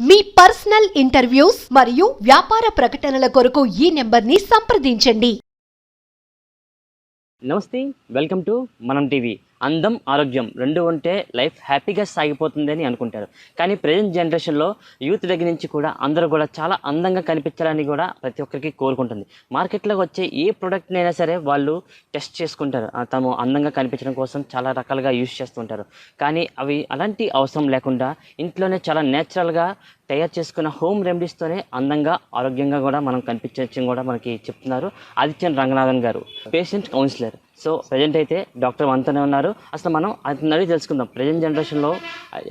మీ personal interviews మరియు వ్యాపార ప్రకటనల కొరకు ఈ నెంబర్ని సంప్రదించండి. నమస్తే, వెల్కమ్ టు మనం టీవీ. అందం ఆరోగ్యం రెండు ఉంటే లైఫ్ హ్యాపీగా సాగిపోతుంది అని అనుకుంటారు. కానీ ప్రజెంట్ జనరేషన్లో యూత్ దగ్గర నుంచి కూడా అందరూ కూడా చాలా అందంగా కనిపించాలని కూడా ప్రతి ఒక్కరికి కోరుకుంటుంది. మార్కెట్లోకి వచ్చే ఏ ప్రోడక్ట్ని అయినా సరే వాళ్ళు టెస్ట్ చేసుకుంటారు. తాము అందంగా కనిపించడం కోసం చాలా రకాలుగా యూజ్ చేస్తుంటారు. కానీ అవి అలాంటి అవసరం లేకుండా ఇంట్లోనే చాలా నేచురల్గా తయారు చేసుకున్న హోమ్ రెమెడీస్తోనే అందంగా ఆరోగ్యంగా కూడా మనం కనిపించవచ్చు కూడా మనకి చెప్తున్నారు ఆదిత్యన్ రంగనాథన్ గారు, పేషెంట్ కౌన్సిలర్. సో ప్రజెంట్ అయితే డాక్టర్ మనతోనే ఉన్నారు. అసలు మనం అతను అడిగి తెలుసుకుందాం ప్రజెంట్ జనరేషన్లో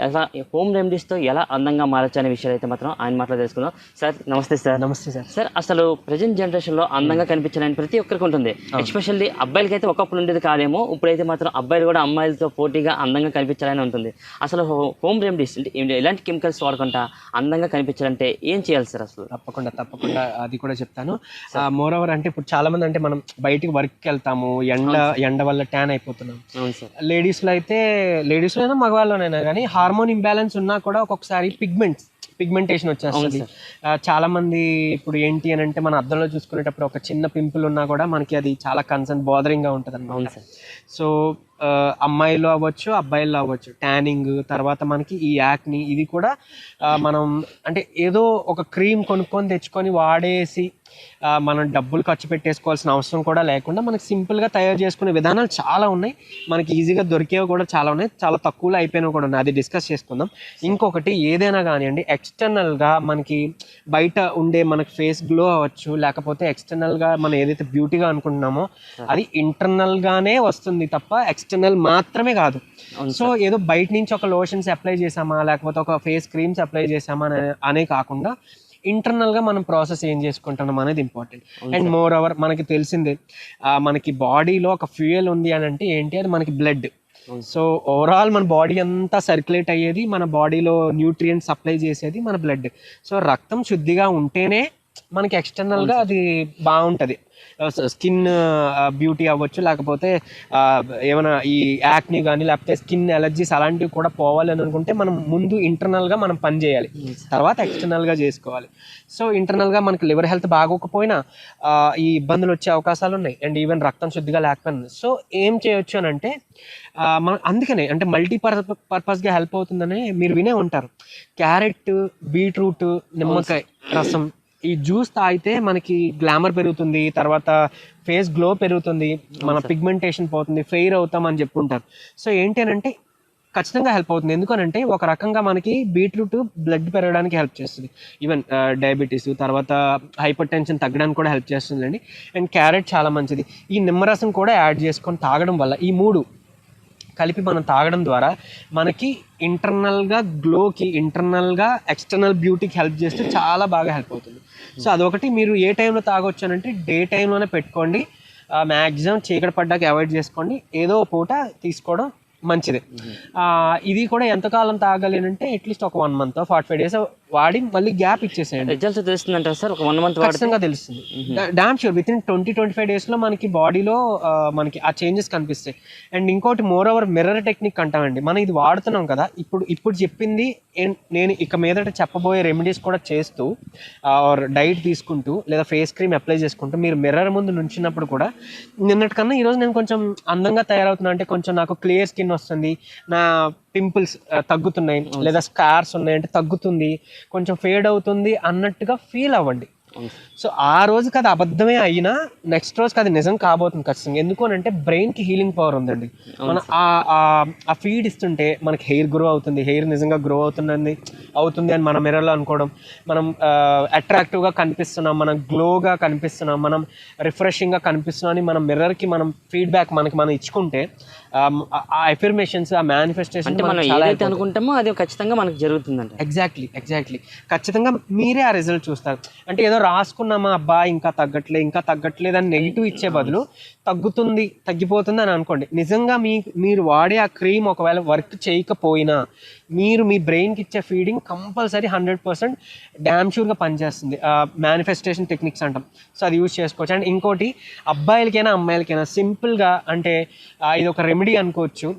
ఎలా హోమ్ రెమెడీస్తో ఎలా అందంగా మారచ్చు అనే విషయాలు అయితే మాత్రం ఆయన మాటలో తెలుసుకుందాం. సార్ నమస్తే. సార్ నమస్తే సార్. సార్ అసలు ప్రజెంట్ జనరేషన్లో అందంగా కనిపించాలని ప్రతి ఒక్కరికి ఉంటుంది. ఎస్పెషల్లీ అబ్బాయిలకి అయితే ఒకప్పుడు ఉండేది కాదేమో, ఇప్పుడైతే మాత్రం అబ్బాయిలు కూడా అమ్మాయిలతో పోటీగా అందంగా కనిపించాలని ఉంటుంది. అసలు హోమ్ రెమెడీస్ ఎలాంటి కెమికల్స్ వాడకుండా అందంగా కనిపించాలంటే ఏం చేయాలి సార్? అసలు తప్పకుండా అది కూడా చెప్తాను. మోర్ ఓవర్ అంటే ఇప్పుడు చాలా మంది అంటే మనం బయటికి వర్క్కి వెళ్తాము, ఎండ వల్ల ట్యాన్ అయిపోతున్నాం. లేడీస్లో అయినా మగవాళ్ళలోనైనా కానీ హార్మోన్ ఇంబ్యాలెన్స్ ఉన్నా కూడా ఒక్కొక్కసారి పిగ్మెంటేషన్ వచ్చేస్తుంది. చాలా మంది ఇప్పుడు ఏంటి అని అంటే మన అద్దంలో చూసుకునేటప్పుడు ఒక చిన్న పింపుల్ ఉన్నా కూడా మనకి అది చాలా బాదరింగ్ గా ఉంటుంది అన్నమాట. సో అమ్మాయిలు అవ్వచ్చు, అబ్బాయిల్లో అవ్వచ్చు, ట్యానింగ్, తర్వాత మనకి ఈ యాక్ని, ఇది కూడా మనం అంటే ఏదో ఒక క్రీమ్ కొనుక్కొని తెచ్చుకొని వాడేసి మనం డబ్బులు ఖర్చు పెట్టేసుకోవాల్సిన అవసరం కూడా లేకుండా మనకి సింపుల్గా తయారు చేసుకునే విధానాలు చాలా ఉన్నాయి. మనకి ఈజీగా దొరికేవి కూడా చాలా ఉన్నాయి, చాలా తక్కువలో అయిపోయినవి కూడా ఉన్నాయి. అది డిస్కస్ చేసుకుందాం. ఇంకొకటి ఏదైనా కానివ్వండి, ఎక్స్టర్నల్గా మనకి బయట ఉండే మనకి ఫేస్ గ్లో అవ్వచ్చు, లేకపోతే ఎక్స్టర్నల్గా మనం ఏదైతే బ్యూటీగా అనుకుంటున్నామో అది ఇంటర్నల్గానే వస్తుంది తప్ప ఎక్స్టర్నల్ మాత్రమే కాదు. సో ఏదో బయట నుంచి ఒక లోషన్స్ అప్లై చేసామా, లేకపోతే ఒక ఫేస్ క్రీమ్స్ అప్లై చేసామా అనే కాకుండా ఇంటర్నల్గా మనం ప్రాసెస్ ఏం చేసుకుంటున్నాం అనేది ఇంపార్టెంట్. అండ్ మోర్ ఓవర్ మనకి తెలిసిందే, మనకి బాడీలో ఒక ఫ్యూయల్ ఉంది అని అంటే ఏంటి, అది మనకి బ్లడ్. సో ఓవరాల్ మన బాడీ అంతా సర్క్యులేట్ అయ్యేది, మన బాడీలో న్యూట్రియంట్స్ సప్లై చేసేది మన బ్లడ్. సో రక్తం శుద్ధిగా ఉంటేనే మనకి ఎక్స్టర్నల్గా అది బాగుంటుంది. స్కిన్ బ్యూటీ అవ్వచ్చు, లేకపోతే ఏమైనా ఈ యాక్ని కానీ లేకపోతే స్కిన్ ఎలర్జీస్ అలాంటివి కూడా పోవాలి అని అనుకుంటే మనం ముందు ఇంటర్నల్గా మనం పని చేయాలి, తర్వాత ఎక్స్టర్నల్గా చేసుకోవాలి. సో ఇంటర్నల్గా మనకి లివర్ హెల్త్ బాగోకపోయినా ఈ ఇబ్బందులు వచ్చే అవకాశాలు ఉన్నాయి. అండ్ ఈవెన్ రక్తం శుద్ధిగా లేకపోయినా. సో ఏం చేయొచ్చు అని అంటే మనం అందుకనే అంటే పర్పస్గా హెల్ప్ అవుతుందని మీరు వినే ఉంటారు. క్యారెట్, బీట్రూట్, నిమ్మకాయ రసం, ఈ జ్యూస్ తాగితే మనకి గ్లామర్ పెరుగుతుంది, తర్వాత ఫేస్ గ్లో పెరుగుతుంది, మన పిగ్మెంటేషన్ పోతుంది, ఫెయిర్ అవుతాం అని చెప్పుకుంటారు. సో ఏంటి అని అంటే ఖచ్చితంగా హెల్ప్ అవుతుంది. ఎందుకనంటే ఒక రకంగా మనకి బీట్రూట్ బ్లడ్ పెరగడానికి హెల్ప్ చేస్తుంది, ఈవెన్ డయాబెటీస్, తర్వాత హైపర్ టెన్షన్ తగ్గడానికి కూడా హెల్ప్ చేస్తుందండి. అండ్ క్యారెట్ చాలా మంచిది. ఈ నిమ్మరసం కూడా యాడ్ చేసుకొని తాగడం వల్ల, ఈ మూడు కలిపి మనం తాగడం ద్వారా మనకి ఇంటర్నల్గా గ్లోకి, ఇంటర్నల్గా ఎక్స్టర్నల్ బ్యూటీకి హెల్ప్ చేస్తే చాలా బాగా హెల్ప్ అవుతుంది. సో అదొకటి. మీరు ఏ టైంలో తాగొచ్చు అని అంటే డే టైంలోనే పెట్టుకోండి, మ్యాక్సిమం చీకటి పడ్డాక అవాయిడ్ చేసుకోండి, ఏదో పూట తీసుకోవడం మంచిదే. ఇది కూడా ఎంతకాలం తాగాలి అంటే అట్లీస్ట్ ఒక 1 month 45 days వాడి మళ్ళీ గ్యాప్ ఇచ్చేసేయండి. రిజల్ట్స్ తెలుస్తుందంటారు సార్? ఒక 1 month ఖచ్చితంగా తెలుస్తుంది. డామ్ షూర్ విత్ ఇన్ 20-25 daysలో మనకి బాడీలో మనకి ఆ చేంజెస్ కనిపిస్తాయి. అండ్ ఇంకోటి మోర్ ఓవర్ మిర్రర్ టెక్నిక్ అంటామండి. మనం ఇది వాడుతున్నాం కదా, ఇప్పుడు చెప్పింది నేను ఇక మీదట చెప్పబోయే రెమెడీస్ కూడా చేస్తూ ఆర్ డైట్ తీసుకుంటూ లేదా ఫేస్ క్రీమ్ అప్లై చేసుకుంటూ మీరు మిర్రర్ ముందు నుంచినప్పుడు కూడా నిన్నటికన్నా ఈరోజు నేను కొంచెం అందంగా తయారవుతున్నా, అంటే కొంచెం నాకు క్లియర్ స్కిన్ వస్తుంది, నా పింపుల్స్ తగ్గుతున్నాయి, లేదా స్కార్స్ ఉన్నాయి అంటే తగ్గుతుంది, కొంచెం ఫేడ్ అవుతుంది అన్నట్టుగా ఫీల్ అవ్వండి. సో ఆ రోజుకి అది అబద్ధమే అయినా నెక్స్ట్ రోజుకి అది నిజం కాబోతుంది ఖచ్చితంగా. ఎందుకు అని అంటే బ్రెయిన్కి హీలింగ్ పవర్ ఉందండి. మనం ఆ ఫీడ్ ఇస్తుంటే మనకి హెయిర్ గ్రో అవుతుంది, హెయిర్ నిజంగా గ్రో అవుతుంది అని మన మిర్రర్లో అనుకోవడం, మనం అట్రాక్టివ్గా కనిపిస్తున్నాం, మనం గ్లోగా కనిపిస్తున్నాం, మనం రిఫ్రెషింగ్గా కనిపిస్తున్నాం అని మన మిర్రర్కి మనం ఫీడ్బ్యాక్ మనం ఇచ్చుకుంటే ఆ ఎఫర్మేషన్స్, ఆ మేనిఫెస్టేషన్ అనుకుంటామో అది ఖచ్చితంగా మనకు జరుగుతుందండి. ఎగ్జాక్ట్లీ ఖచ్చితంగా మీరే ఆ రిజల్ట్ చూస్తారు. అంటే ఏదో రాసుకున్నామా, అబ్బా ఇంకా తగ్గట్లేదు అని నెగిటివ్ ఇచ్చే బదులు తగ్గిపోతుంది అని అనుకోండి. నిజంగా మీరు వాడే ఆ క్రీమ్ ఒకవేళ వర్క్ చేయకపోయినా మీరు మీ బ్రెయిన్కి ఇచ్చే ఫీడింగ్ కంపల్సరీ 100% డ్యామ్ షూర్గా పనిచేస్తుంది. మేనిఫెస్టేషన్ టెక్నిక్స్ అంటాం. సో అది యూజ్ చేసుకోవచ్చు. అండ్ ఇంకోటి, అబ్బాయిలకైనా అమ్మాయిలకైనా సింపుల్గా అంటే ఇది ఒక రెమెడీ అనుకోవచ్చు.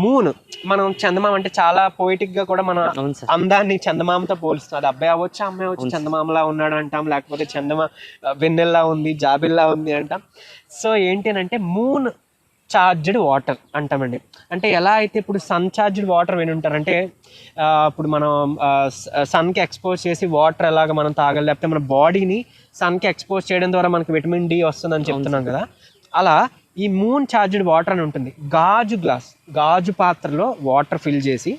మూన్, మనం చందమామ అంటే చాలా పోయిటిక్ గా కూడా మన అవును సార్. అందాన్ని చందమామతో పోలుస్తాం. అది అబ్బాయి అవ్వచ్చు, అమ్మాయి అవ్వచ్చు, చందమామలా ఉన్నాడు అంటాం, లేకపోతే వెన్నెల్లా ఉంది, జాబిల్లా ఉంది అంటాం. సో ఏంటి అంటే మూన్ చార్జ్డ్ వాటర్ అంటామండి. అంటే ఎలా అయితే ఇప్పుడు సన్ చార్జ్డ్ వాటర్ విని ఉంటారంటే ఇప్పుడు మనం సన్కి ఎక్స్పోజ్ చేసి వాటర్ ఎలాగ మనం తాగాలి, లేకపోతే మన బాడీని సన్కి ఎక్స్పోజ్ చేయడం ద్వారా మనకి విటమిన్ డి వస్తుందని చెప్తున్నాం కదా, అలా ఈ మూన్ చార్జ్డ్ వాటర్ అని ఉంటుంది. గాజు పాత్రలో వాటర్ ఫిల్ చేసి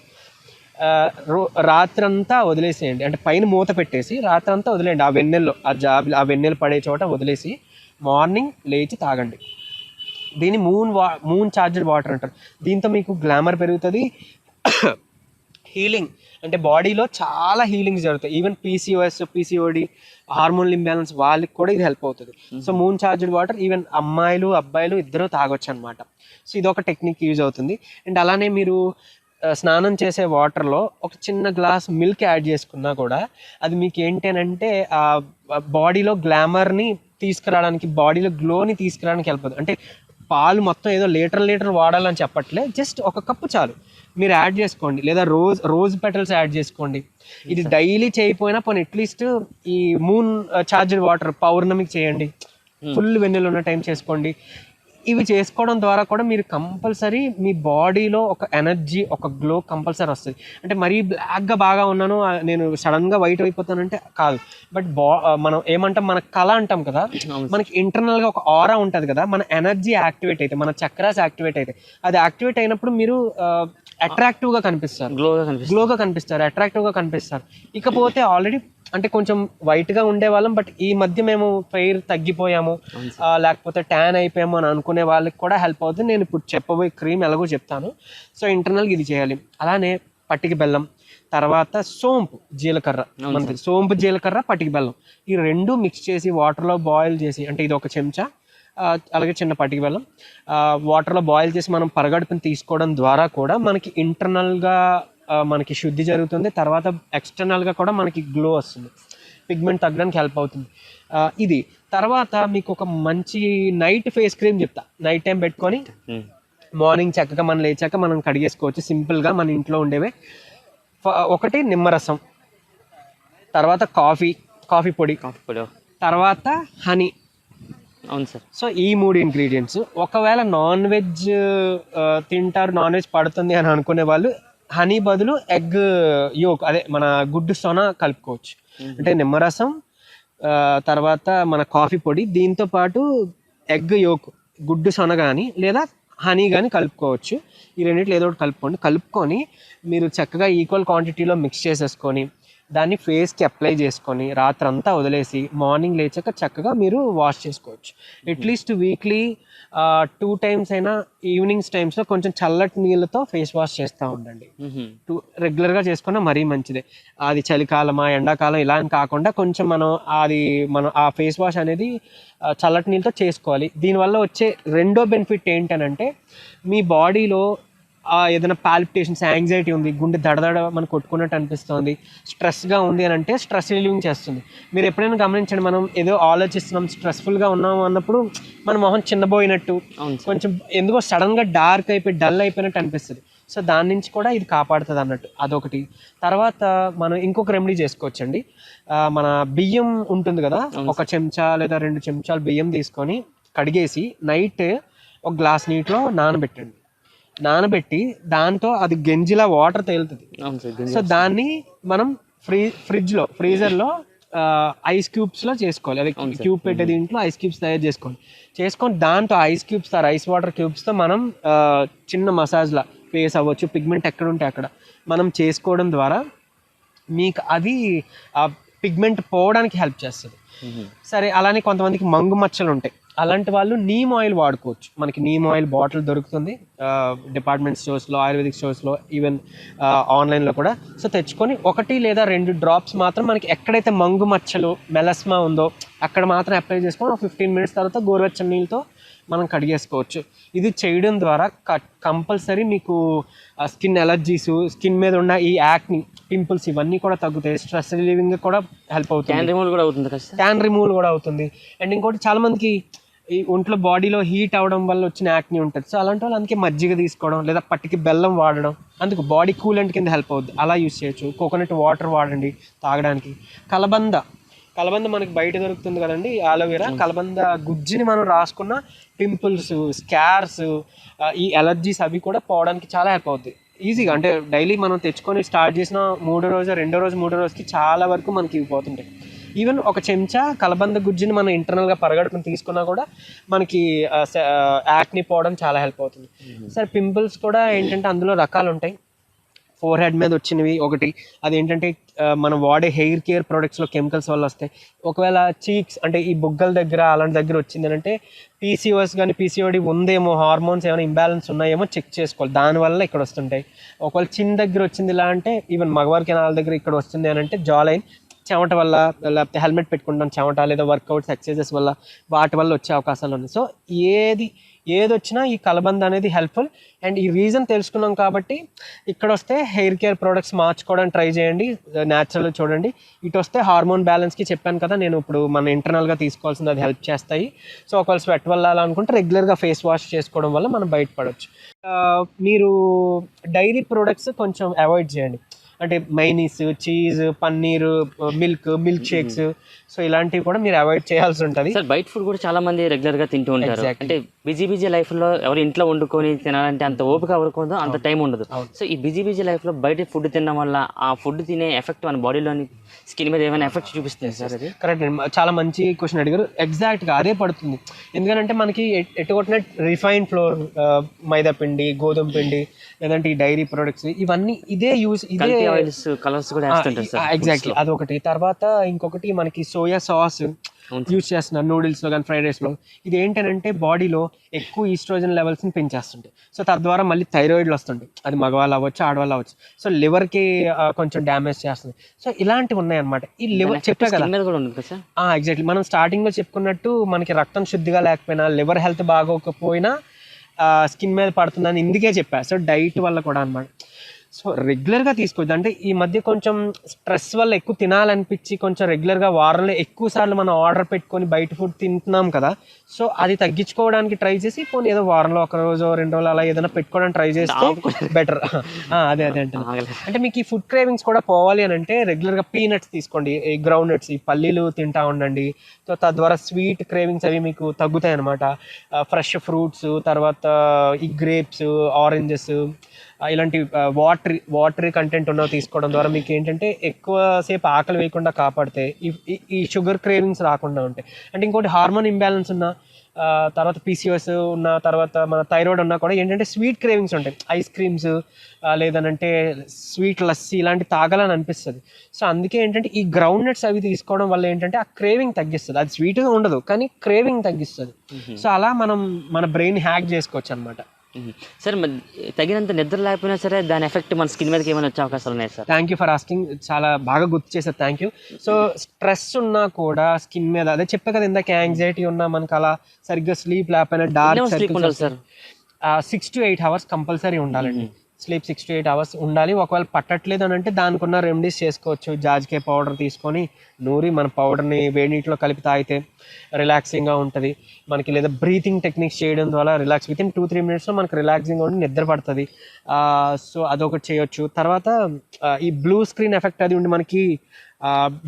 రాత్రంతా వదిలేసేయండి. అంటే పైన మూత పెట్టేసి రాత్రంతా వదిలేయండి. ఆ వెన్నెలు పడే చోట వదిలేసి మార్నింగ్ లేచి తాగండి. దీన్ని మూన్ చార్జ్డ్ వాటర్ అంటారు. దీంతో మీకు గ్లామర్ పెరుగుతుంది, హీలింగ్ అంటే బాడీలో చాలా హీలింగ్స్ జరుగుతాయి. ఈవెన్ పీసీఓడి, హార్మోన్ ఇంబ్యాలెన్స్ వాళ్ళకి కూడా ఇది హెల్ప్ అవుతుంది. So moon charged water even అమ్మాయిలు అబ్బాయిలు ఇద్దరు తాగొచ్చు అనమాట. సో ఇది ఒక టెక్నిక్ యూజ్ అవుతుంది. అండ్ అలానే మీరు స్నానం చేసే వాటర్లో ఒక చిన్న గ్లాస్ మిల్క్ యాడ్ చేసుకున్నా కూడా అది మీకు ఏంటంటే ఆ బాడీలో గ్లామర్ని తీసుకురావడానికి, బాడీలో గ్లోని తీసుకురావడానికి హెల్ప్ అవుతుంది. అంటే పాలు మొత్తం ఏదో లీటర్ వాడాలని చెప్పట్లే, జస్ట్ ఒక కప్పు చాలు మీరు యాడ్ చేసుకోండి. లేదా రోజ్ పెటల్స్ యాడ్ చేసుకోండి. ఇది డైలీ చేయకపోయినా పోనీ అట్లీస్ట్ ఈ మూన్ చార్జ్డ్ వాటర్ పౌర్ణమికి చేయండి, ఫుల్ వెన్నెలు ఉన్న టైం చేసుకోండి. ఇవి చేసుకోవడం ద్వారా కూడా మీరు కంపల్సరీ మీ బాడీలో ఒక ఎనర్జీ, ఒక గ్లో కంపల్సరీ వస్తుంది. అంటే మరీ బ్లాక్గా బాగా ఉన్నాను, నేను సడన్గా వైట్ అయిపోతానంటే కాదు. బట్ మనం ఏమంటాం, మన కళ అంటాం కదా, మనకి ఇంటర్నల్గా ఒక ఆరా ఉంటుంది కదా, మన ఎనర్జీ యాక్టివేట్ అయితే, మన చక్రాస్ యాక్టివేట్ అయితే, అది యాక్టివేట్ అయినప్పుడు మీరు అట్రాక్టివ్గా కనిపిస్తారు, గ్లోగా కనిపిస్తారు, అట్రాక్టివ్గా కనిపిస్తారు. ఇకపోతే ఆల్రెడీ అంటే కొంచెం వైట్గా ఉండేవాళ్ళం, బట్ ఈ మధ్య మేము ఫెయిర్ తగ్గిపోయాము, లేకపోతే ట్యాన్ అయిపోయాము అని అనుకునే వాళ్ళకి కూడా హెల్ప్ అవుతుంది. నేను ఇప్పుడు చెప్పబోయే క్రీమ్ ఎలాగో చెప్తాను. సో ఇంటర్నల్గా ఇది చేయాలి. అలానే పట్టిక బెల్లం, తర్వాత సోంపు జీలకర్ర, మనకి సోంపు జీలకర్ర పట్టిక బెల్లం ఈ రెండు మిక్స్ చేసి వాటర్లో బాయిల్ చేసి, అంటే ఇది ఒక చెంచా, అలాగే చిన్న పట్టిక బెల్లం వాటర్లో బాయిల్ చేసి మనం పరగడుపుని తీసుకోవడం ద్వారా కూడా మనకి ఇంటర్నల్గా మనకి శుద్ధి జరుగుతుంది. తర్వాత ఎక్స్టర్నల్గా కూడా మనకి గ్లో వస్తుంది, పిగ్మెంట్ తగ్గడానికి హెల్ప్ అవుతుంది. ఇది తర్వాత మీకు ఒక మంచి నైట్ ఫేస్ క్రీమ్ చెప్తా. నైట్ టైం పెట్టుకొని మార్నింగ్ చక్కగా మనం లేచాక మనం కడిగేసుకోవచ్చు సింపుల్గా మన ఇంట్లో ఉండేవే. ఒకటి నిమ్మరసం, తర్వాత కాఫీ పొడి, తర్వాత హనీ. అవును సార్. సో ఈ 3 ఇంగ్రీడియంట్స్. ఒకవేళ నాన్ వెజ్ తింటారు, నాన్ వెజ్ పడుతుంది అని అనుకునే వాళ్ళు హనీ బదులు ఎగ్ యోక్, అదే మన గుడ్డు సొన కలుపుకోవచ్చు. అంటే నిమ్మరసం, తర్వాత మన కాఫీ పొడి, దీంతో పాటు ఎగ్ యోక్, గుడ్డు సొన కానీ లేదా హనీ కానీ కలుపుకోవచ్చు. ఈ రెండింటిలో ఏదో ఒకటి కలుపుకొని మీరు చక్కగా ఈక్వల్ క్వాంటిటీలో మిక్స్ చేసేసుకొని దాన్ని ఫేస్కి అప్లై చేసుకొని రాత్రంతా వదిలేసి మార్నింగ్ లేచాక చక్కగా మీరు వాష్ చేసుకోవచ్చు. అట్లీస్ట్ వీక్లీ 2 times అయినా ఈవినింగ్స్ టైమ్స్లో కొంచెం చల్లటి నీళ్ళతో ఫేస్ వాష్ చేస్తూ ఉండండి. రెగ్యులర్గా చేసుకున్నా మరీ మంచిదే. అది చలికాలమా ఎండాకాలం ఇలా అని కాకుండా కొంచెం మనం ఆ ఫేస్ వాష్ అనేది చల్లటి నీళ్ళతో చేసుకోవాలి. దీనివల్ల వచ్చే రెండో బెనిఫిట్ ఏంటనంటే మీ బాడీలో ఏదైనా పాల్పిటేషన్స్, యాంగ్జైటీ ఉంది, గుండె దడదడ మనం కొట్టుకున్నట్టు అనిపిస్తుంది, స్ట్రెస్గా ఉంది అని అంటే స్ట్రెస్ రిలీవింగ్ చేస్తుంది. మీరు ఎప్పుడైనా గమనించండి, మనం ఏదో ఆలోచిస్తున్నాం, స్ట్రెస్ఫుల్గా ఉన్నాము అన్నప్పుడు మన మొహం చిన్నబోయినట్టు, కొంచెం ఎందుకో సడన్గా డార్క్ అయిపోయి డల్ అయిపోయినట్టు అనిపిస్తుంది. సో దాని నుంచి కూడా ఇది కాపాడుతుంది అన్నట్టు, అదొకటి. తర్వాత మనం ఇంకొక రెమెడీ చేసుకోవచ్చండి. మన బియ్యం ఉంటుంది కదా, 1 చెంచా లేదా 2 చెంచాలు బియ్యం తీసుకొని కడిగేసి నైట్ ఒక గ్లాస్ నీటిలో నానబెట్టి దాంతో అది గంజిలా వాటర్ తేలుతుంది. సో దాన్ని మనం ఫ్రీజర్లో ఐస్ క్యూబ్స్లో చేసుకోవాలి. అది క్యూబ్ పెట్టే దీంట్లో ఐస్ క్యూబ్స్ తయారు చేసుకొని దాంతో ఐస్ వాటర్ క్యూబ్స్తో మనం చిన్న మసాజ్లా ఫేస్ అవ్వచ్చు, పిగ్మెంట్ ఎక్కడ ఉంటే అక్కడ మనం చేసుకోవడం ద్వారా మీకు అది పిగ్మెంట్ పోవడానికి హెల్ప్ చేస్తుంది. సరే, అలానే కొంతమందికి మంగు మచ్చలు ఉంటాయి, అలాంటి వాళ్ళు నీమ్ ఆయిల్ వాడుకోవచ్చు. మనకి నీమ్ ఆయిల్ బాటిల్ దొరుకుతుంది డిపార్ట్మెంట్ స్టోర్స్లో, ఆయుర్వేదిక్ స్టోర్స్లో, ఈవెన్ ఆన్లైన్లో కూడా. సో తెచ్చుకొని 1 లేదా 2 drops మాత్రం మనకి ఎక్కడైతే మంగు మచ్చలు, మెలస్మా ఉందో అక్కడ మాత్రం అప్లై చేసుకొని 15 minutes తర్వాత గోరువెచ్చని నీళ్ళతో మనం కడిగేసుకోవచ్చు. ఇది చేయడం ద్వారా కంపల్సరీ మీకు స్కిన్ ఎలర్జీస్, స్కిన్ మీద ఉన్న ఈ యాక్ని, పింపుల్స్ ఇవన్నీ కూడా తగ్గుతాయి. స్ట్రెస్ రిలీవింగ్ కూడా హెల్ప్ అవుతుంది, ట్యాన్ రిమూవల్ కూడా అవుతుంది. అండ్ ఇంకోటి చాలా మందికి ఈ ఒంట్లో బాడీలో హీట్ అవడం వల్ల వచ్చిన యాక్ని ఉంటుంది. సో అలాంటి వాళ్ళు అందుకే మజ్జిగ తీసుకోవడం లేదా పట్టికి బెల్లం వాడడం, అందుకు బాడీ కూలెంట్ కింద హెల్ప్ అవుద్ది, అలా యూస్ చేయొచ్చు. కోకోనట్ వాటర్ వాడండి తాగడానికి. కలబంద మనకి బయట దొరుకుతుంది కదండి, ఆలోవేరా. కలబంద గుజ్జుని మనం రాసుకున్న పింపుల్స్, స్కార్స్, ఈ ఎలర్జీస్ అవి కూడా పోవడానికి చాలా హెల్ప్ అవుద్ది ఈజీగా. అంటే డైలీ మనం తెచ్చుకొని స్టార్ట్ చేసిన రెండో రోజుకి చాలా వరకు మనకి ఇవి పోతుంటాయి. ఈవెన్ ఒక చెంచా కలబంద గుజ్జుని మనం ఇంటర్నల్గా పరగడుకుని తీసుకున్నా కూడా మనకి యాక్ని పోవడం చాలా హెల్ప్ అవుతుంది. సరే, పింపుల్స్ కూడా ఏంటంటే అందులో రకాలు ఉంటాయి. ఫోర్ హెడ్ మీద వచ్చినవి ఒకటి, అదేంటంటే మనం వాడే హెయిర్ కేర్ ప్రొడక్ట్స్లో కెమికల్స్ వల్ల వస్తాయి. ఒకవేళ చీక్స్ అంటే ఈ బుగ్గల దగ్గర అలాంటి దగ్గర వచ్చింది అంటే పీసీఓఎస్ కానీ పీసీఓడి ఉందేమో, హార్మోన్స్ ఏమైనా ఇంబ్యాలెన్స్ ఉన్నాయేమో చెక్ చేసుకోవాలి, దానివల్ల ఇక్కడ వస్తుంటాయి. ఒకవేళ చిన్న దగ్గర వచ్చింది ఇలా అంటే, ఈవెన్ మగవారికి నాలుగు దగ్గర ఇక్కడ వస్తుంది అని అంటే జాలైన్, చెమట వల్ల, లేకపోతే హెల్మెట్ పెట్టుకుంటాం చెమట, లేదా వర్కౌట్స్ ఎక్సర్సైజెస్ వల్ల, వాటి వల్ల వచ్చే అవకాశాలు ఉన్నాయి. సో ఏది వచ్చినా ఈ కలబంద అనేది హెల్ప్ఫుల్. అండ్ ఈ రీజన్ తెలుసుకున్నాం కాబట్టి ఇక్కడ వస్తే హెయిర్ కేర్ ప్రోడక్ట్స్ మార్చుకోవడానికి ట్రై చేయండి, న్యాచురల్ చూడండి. ఇటు వస్తే హార్మోన్ బ్యాలెన్స్కి చెప్పాను కదా నేను, ఇప్పుడు మన ఇంటర్నల్గా తీసుకోవాల్సింది, అది హెల్ప్ చేస్తాయి. సో ఒకవేళ స్వెట్ వల్ల అనుకుంటే రెగ్యులర్గా ఫేస్ వాష్ చేసుకోవడం వల్ల మనం బయటపడవచ్చు. మీరు డైరీ ప్రోడక్ట్స్ కొంచెం అవాయిడ్ చేయండి, అంటే mayonnaise, cheese, paneer, milk shakes, so ఇలాంటివి కూడా మీరు అవాయిడ్ చేయాల్సి ఉంటుంది. సార్, బయట ఫుడ్ కూడా చాలా మంది రెగ్యులర్ గా తింటూ ఉంటారు. అంటే బిజీ లైఫ్ లో ఎవరు ఇంట్లో వండుకొని తినాలంటే అంత ఓపిక ఎవరికి అంత టైం ఉండదు. సో ఈ బిజీ లైఫ్ లో బయట ఫుడ్ తినడం వల్ల ఆ ఫుడ్ తినే ఎఫెక్ట్ మన బాడీలోని స్కిన్ మీద ఏమైనా ఎఫెక్ట్ చూపిస్తుంది సార్? అది కరెక్ట్, చాలా మంచి క్వశ్చన్ అడిగారు. ఎగ్జాక్ట్గా అదే పడుతుంది. ఎందుకంటే మనకి ఎటుకొట్టిన రిఫైన్ ఫ్లోర్, మైదా పిండి, గోధుమ పిండి, లేదంటే ఈ డైరీ ప్రొడక్ట్స్, ఇవన్నీ ఇదే యూస్, ఇదే ఆయిల్స్, కలర్స్ కూడా వేస్తుంటారు సార్. ఎగ్జాక్ట్లీ, అదొకటి. తర్వాత ఇంకొకటి మనకి సోయా సాస్ యూజ్ చేస్తున్నారు నూడిల్స్లో కానీ ఫ్రైడ్ రైస్లో. ఇది ఏంటంటే బాడీలో ఎక్కువ ఈస్ట్రోజన్ లెవెల్స్ని పెంచేస్తుంటాయి. సో తద్వారా మళ్ళీ థైరాయిడ్లు వస్తుంటాయి, అది మగవాళ్ళు అవ్వచ్చు, ఆడవాళ్ళు అవ్వచ్చు. సో లివర్కి కొంచెం డ్యామేజ్ చేస్తుంది. సో ఇలాంటివి ఉన్నాయన్నమాట. ఈ లివర్ చెప్పా కదా, ఎగ్జాక్ట్లీ మనం స్టార్టింగ్లో చెప్పుకున్నట్టు మనకి రక్తం శుద్ధిగా లేకపోయినా, లివర్ హెల్త్ బాగోకపోయినా స్కిన్ మీద పడుతుందని ఇందుకే చెప్పా. సో డైట్ వల్ల కూడా అన్నమాట. సో రెగ్యులర్గా తీసుకోవద్దు. అంటే ఈ మధ్య కొంచెం స్ట్రెస్ వల్ల ఎక్కువ తినాలనిపించి కొంచెం రెగ్యులర్గా వారంలో ఎక్కువ సార్లు మనం ఆర్డర్ పెట్టుకొని బయట ఫుడ్ తింటున్నాం కదా. సో అది తగ్గించుకోవడానికి ట్రై చేసి పోనీ ఏదో వారంలో ఒక రోజు 2 రోజులు అలా ఏదైనా పెట్టుకోవడానికి ట్రై చేస్తే బెటర్. అదే అంటే మీకు ఈ ఫుడ్ క్రేవింగ్స్ కూడా పోవాలి అని అంటే రెగ్యులర్గా పీనట్స్ తీసుకోండి, ఈ గ్రౌండ్ నట్స్, ఈ పల్లీలు తింటా ఉండండి. సో తద్వారా స్వీట్ క్రేవింగ్స్ అవి మీకు తగ్గుతాయి అనమాట. ఫ్రెష్ ఫ్రూట్స్, తర్వాత ఈ గ్రేప్స్, ఆరెంజెస్, ఇలాంటి వాటరీ కంటెంట్ ఉన్నవి తీసుకోవడం ద్వారా మీకు ఏంటంటే ఎక్కువసేపు ఆకలి వేయకుండా కాపాడితే ఈ షుగర్ క్రేవింగ్స్ రాకుండా ఉంటాయి. అంటే ఇంకోటి హార్మోన్ ఇంబ్యాలెన్స్ ఉన్న, తర్వాత పీసీఓఎస్ ఉన్న, తర్వాత మన థైరాయిడ్ ఉన్నా కూడా ఏంటంటే స్వీట్ క్రేవింగ్స్ ఉంటాయి. ఐస్ క్రీమ్స్, లేదనంటే స్వీట్ లస్సీ ఇలాంటి తాగాలని అనిపిస్తుంది. సో అందుకే ఏంటంటే ఈ గ్రౌండ్ నట్స్ అవి తీసుకోవడం వల్ల ఏంటంటే ఆ క్రేవింగ్ తగ్గిస్తుంది. అది స్వీట్గా ఉండదు కానీ క్రేవింగ్ తగ్గిస్తుంది. సో అలా మనం మన బ్రెయిన్ హ్యాక్ చేసుకోవచ్చు అనమాట. సార్, తగినంత నిద్ర లేకపోయినా సరే దాని ఎఫెక్ట్ మన స్కిన్ మీదకి ఏమైనా వచ్చే అవకాశాలు ఉన్నాయి sir? Thank you for asking, చాలా బాగా గుర్తు చేశారు, థ్యాంక్ యూ. సో స్ట్రెస్ ఉన్నా కూడా స్కిన్ మీద, అదే చెప్పే కదా ఇందాక, యాంగ్జైటీ ఉన్నా మనకు అలా సరిగ్గా స్లీప్ లేకపోయినా dark circles, 6 to 8 hours compulsory ఉండాలండి. స్లీప్ 6 to 8 hours ఉండాలి. ఒకవేళ పట్టట్లేదు అని అంటే దానికి ఉన్న రెమెడీస్ చేసుకోవచ్చు. జాజికాయ పౌడర్ తీసుకొని నూరి మన పౌడర్ని వేడి నీటిలో కలిపి తాగితే రిలాక్సింగ్గా ఉంటుంది మనకి. లేదా బ్రీతింగ్ టెక్నిక్స్ చేయడం ద్వారా రిలాక్స్, విత్ ఇన్ 2-3 minutesలో మనకు రిలాక్సింగ్గా ఉండి నిద్ర పడుతుంది. సో అదొకటి చేయొచ్చు. తర్వాత ఈ బ్లూ స్క్రీన్ ఎఫెక్ట్ అది ఉండి మనకి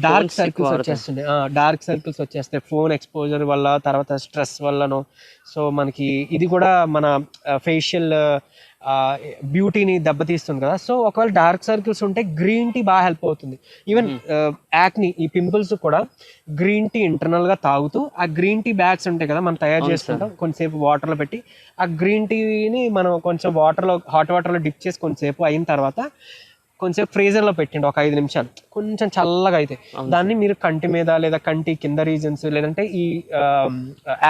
డార్క్ సర్కిల్స్ వచ్చేస్తాయి ఫోన్ ఎక్స్పోజర్ వల్ల, తర్వాత స్ట్రెస్ వల్లనో. సో మనకి ఇది కూడా మన ఫేషియల్ బ్యూటీని దెబ్బతీస్తుంది కదా. సో ఒకవేళ డార్క్ సర్కిల్స్ ఉంటే గ్రీన్ టీ బాగా హెల్ప్ అవుతుంది. ఈవెన్ యాక్ని, ఈ పింపుల్స్ కూడా గ్రీన్ టీ ఇంటర్నల్గా తాగుతూ, ఆ గ్రీన్ టీ బ్యాగ్స్ ఉంటాయి కదా మనం తయారు చేసుకుంటాం, కొంచెంసేపు వాటర్లో పెట్టి ఆ గ్రీన్ టీని మనం కొంచెం హాట్ వాటర్లో డిప్ చేసి కొంచెంసేపు అయిన తర్వాత కొంచెం ఫ్రీజర్లో పెట్టండి ఒక 5 నిమిషాలు, కొంచెం చల్లగా అయితే దాన్ని మీరు కంటి మీద లేదా కంటి కింద రీజన్స్, లేదంటే ఈ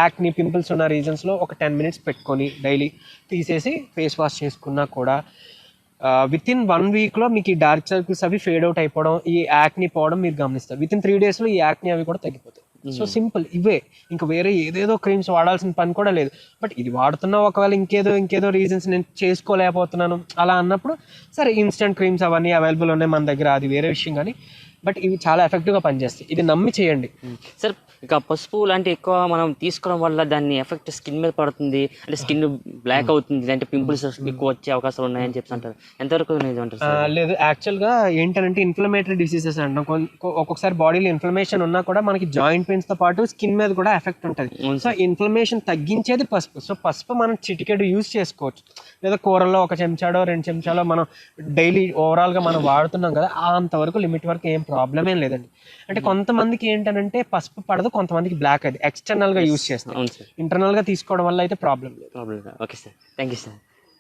యాక్ని పింపుల్స్ ఉన్న రీజన్స్లో ఒక 10 minutes పెట్టుకొని డైలీ తీసేసి ఫేస్ వాష్ చేసుకున్నా కూడా విత్ ఇన్ 1 weekలో మీకు ఈ డార్క్ సర్కిల్స్ అవి ఫేడ్ అవుట్ అయిపోవడం, ఈ యాక్ని పోవడం మీరు గమనిస్తారు. విత్ ఇన్ 3 daysలో ఈ యాక్ని అవి కూడా తగ్గిపోతాయి. సో సింపుల్ ఇవే, ఇంకా వేరే ఏదేదో క్రీమ్స్ వాడాల్సిన పని కూడా లేదు. బట్ ఇది వాడుతున్నా ఒకవేళ ఇంకేదో రీజన్స్ నేను చేసుకోలేకపోతున్నాను అలా అన్నప్పుడు సరే ఇన్స్టెంట్ క్రీమ్స్ అవన్నీ అవైలబుల్ ఉన్నాయి మన దగ్గర, అది వేరే విషయం. కానీ బట్ ఇవి చాలా ఎఫెక్టివ్గా పనిచేస్తాయి, ఇది నమ్మి చేయండి. సార్ ఇక పసుపు లాంటి ఎక్కువ మనం తీసుకోవడం వల్ల దాన్ని ఎఫెక్ట్ స్కిన్ మీద పడుతుంది, అంటే స్కిన్ బ్లాక్ అవుతుంది, అంటే పింపుల్స్ ఎక్కువ వచ్చే అవకాశాలు ఉన్నాయని చెప్పి అంటారు, ఎంతవరకు నిజమంటారు సార్? లేదు, యాక్చువల్గా ఏంటంటే ఇన్ఫ్లమేటరీ డిసీజెస్ అంటాం. ఒక్కొక్కసారి బాడీలో ఇన్ఫ్లమేషన్ ఉన్నా కూడా మనకి జాయింట్ పెయిన్స్తో పాటు స్కిన్ మీద కూడా ఎఫెక్ట్ ఉంటుంది. సో ఇన్ఫ్లమేషన్ తగ్గించేది పసుపు. సో పసుపు మనం చిటికెడు యూజ్ చేసుకోవచ్చు, లేదా కూరల్లో 1 చెంచాడో 2 చెంచాలో మనం డైలీ ఓవరాల్గా మనం వాడుతున్నాం కదా, అంతవరకు లిమిట్ వరకు ఏం ప్రాబ్లం ఏం లేదండి. అంటే కొంతమందికి ఏంటంటే పసుపు పడదు, కొంతమందికి బ్లాక్ అది ఎక్స్టర్నల్గా యూజ్ చేస్తాం, ఇంటర్నల్గా తీసుకోవడం వల్ల అయితే ప్రాబ్లం లేదు. Okay sir, thank you sir.